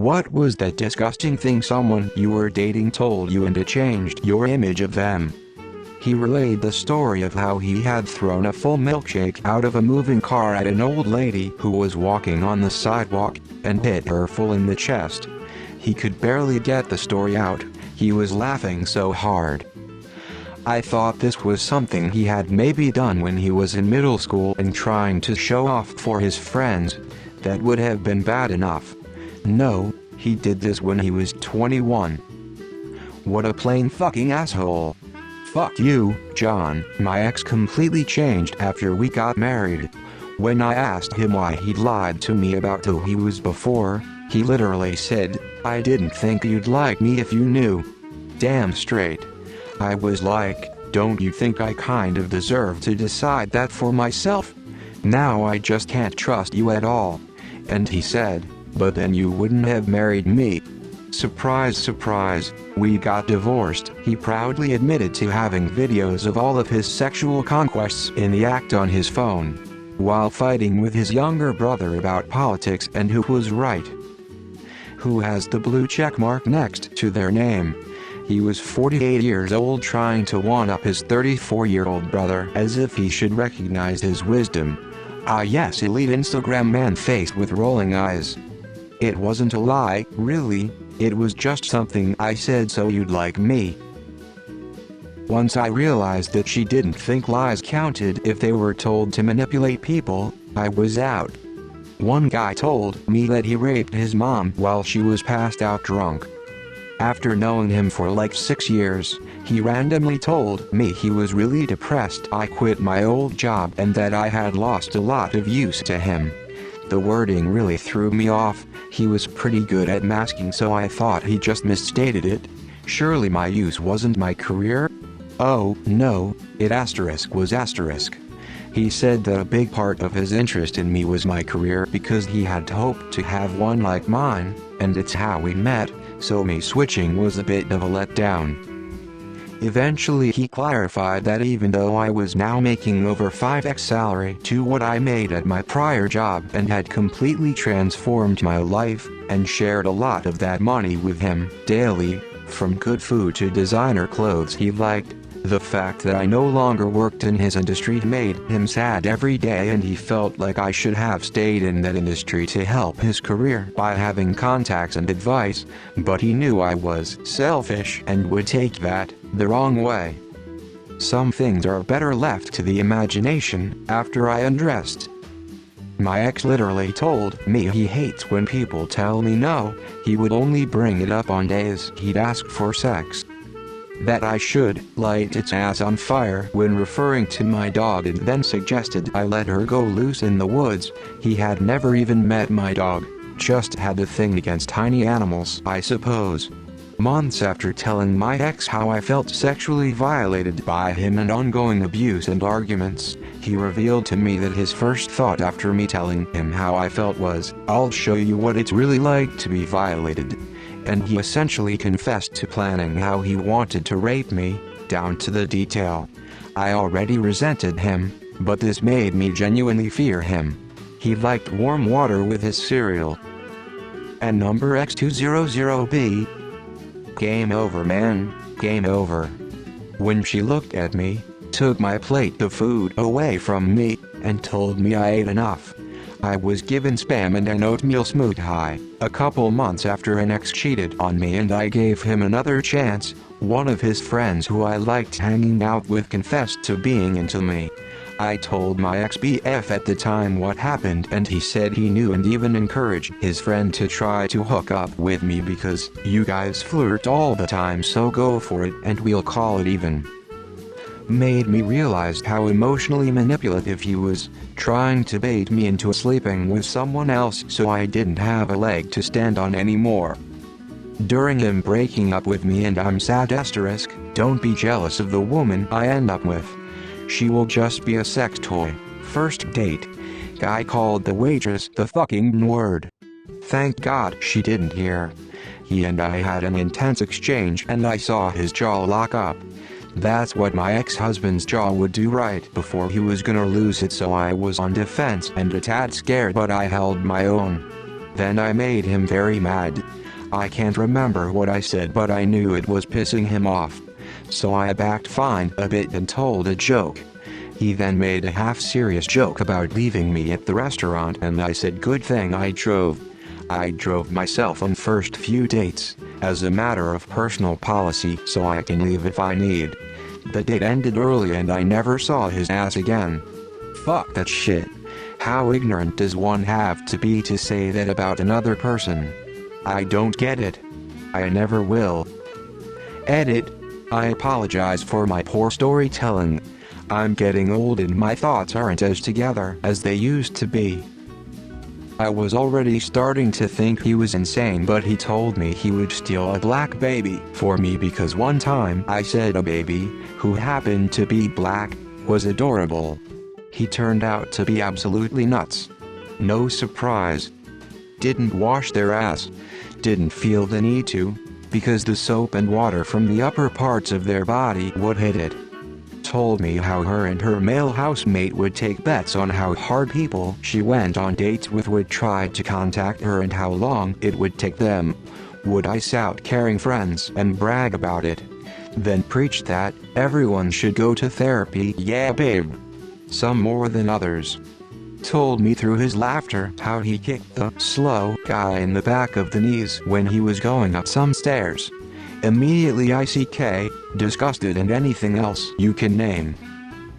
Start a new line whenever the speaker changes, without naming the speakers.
What was that disgusting thing someone you were dating told you and it changed your image of them? He relayed the story of how he had thrown a full milkshake out of a moving car at an old lady who was walking on the sidewalk, and hit her full in the chest. He could barely get the story out, he was laughing so hard. I thought this was something he had maybe done when he was in middle school and trying to show off for his friends. That would have been bad enough. No, he did this when he was 21. What a plain fucking asshole. Fuck you, John. My ex completely changed after we got married. When I asked him why he'd lied to me about who he was before, he literally said, "I didn't think you'd like me if you knew." Damn straight. I was like, don't you think I kind of deserve to decide that for myself? Now I just can't trust you at all. And he said, but then you wouldn't have married me. Surprise, surprise, we got divorced. He proudly admitted to having videos of all of his sexual conquests in the act on his phone, while fighting with his younger brother about politics and who was right. Who has the blue check mark next to their name. He was 48 years old trying to one-up his 34-year-old brother as if he should recognize his wisdom. Ah yes, elite Instagram man faced with rolling eyes. It wasn't a lie, really. It was just something I said so you'd like me. Once I realized that she didn't think lies counted if they were told to manipulate people, I was out. One guy told me that he raped his mom while she was passed out drunk. After knowing him for like 6 years, he randomly told me he was really depressed. I quit my old job and that I had lost a lot of use to him. The wording really threw me off. He was pretty good at masking, so I thought he just misstated it. Surely my use wasn't my career? Oh, no, it was asterisk. He said that a big part of his interest in me was my career because he had hoped to have one like mine, and it's how we met, so me switching was a bit of a letdown. Eventually he clarified that even though I was now making over 5x salary to what I made at my prior job and had completely transformed my life, and shared a lot of that money with him daily, from good food to designer clothes he liked, the fact that I no longer worked in his industry made him sad every day, and he felt like I should have stayed in that industry to help his career by having contacts and advice, but he knew I was selfish and would take that the wrong way. Some things are better left to the imagination. After I undressed, my ex literally told me he hates when people tell me no. He would only bring it up on days he'd ask for sex. That I should light its ass on fire when referring to my dog, and then suggested I let her go loose in the woods. He had never even met my dog, just had a thing against tiny animals, I suppose. Months after telling my ex how I felt sexually violated by him and ongoing abuse and arguments, he revealed to me that his first thought after me telling him how I felt was, "I'll show you what it's really like to be violated." And he essentially confessed to planning how he wanted to rape me, down to the detail. I already resented him, but this made me genuinely fear him. He liked warm water with his cereal. And number X200B. Game over, man, game over. When she looked at me, took my plate of food away from me, and told me I ate enough. I was given Spam and an oatmeal smoothie, a couple months after an ex cheated on me, and I gave him another chance. One of his friends who I liked hanging out with confessed to being into me. I told my ex-BF at the time what happened, and he said he knew and even encouraged his friend to try to hook up with me because you guys flirt all the time, so go for it and we'll call it even. Made me realize how emotionally manipulative he was, trying to bait me into sleeping with someone else so I didn't have a leg to stand on anymore. During him breaking up with me, and I'm sad asterisk, don't be jealous of the woman I end up with. She will just be a sex toy. First date. Guy called the waitress the fucking N-word. Thank God she didn't hear. He and I had an intense exchange and I saw his jaw lock up. That's what my ex-husband's jaw would do right before he was gonna lose it, so I was on defense and a tad scared, but I held my own. Then I made him very mad. I can't remember what I said, but I knew it was pissing him off. So I backed fine a bit and told a joke. He then made a half-serious joke about leaving me at the restaurant, and I said good thing I drove. I drove myself on first few dates, as a matter of personal policy, so I can leave if I need. The date ended early and I never saw his ass again. Fuck that shit. How ignorant does one have to be to say that about another person? I don't get it. I never will. Edit. I apologize for my poor storytelling. I'm getting old and my thoughts aren't as together as they used to be. I was already starting to think he was insane, but he told me he would steal a black baby for me because one time I said a baby, who happened to be black, was adorable. He turned out to be absolutely nuts. No surprise. Didn't wash their ass. Didn't feel the need to, because the soap and water from the upper parts of their body would hit it. Told me how her and her male housemate would take bets on how hard people she went on dates with would try to contact her and how long it would take them. Would ice out caring friends and brag about it. Then preached that everyone should go to therapy, yeah babe. Some more than others. Told me through his laughter how he kicked the slow guy in the back of the knees when he was going up some stairs. Immediately ICK, disgusted and anything else you can name.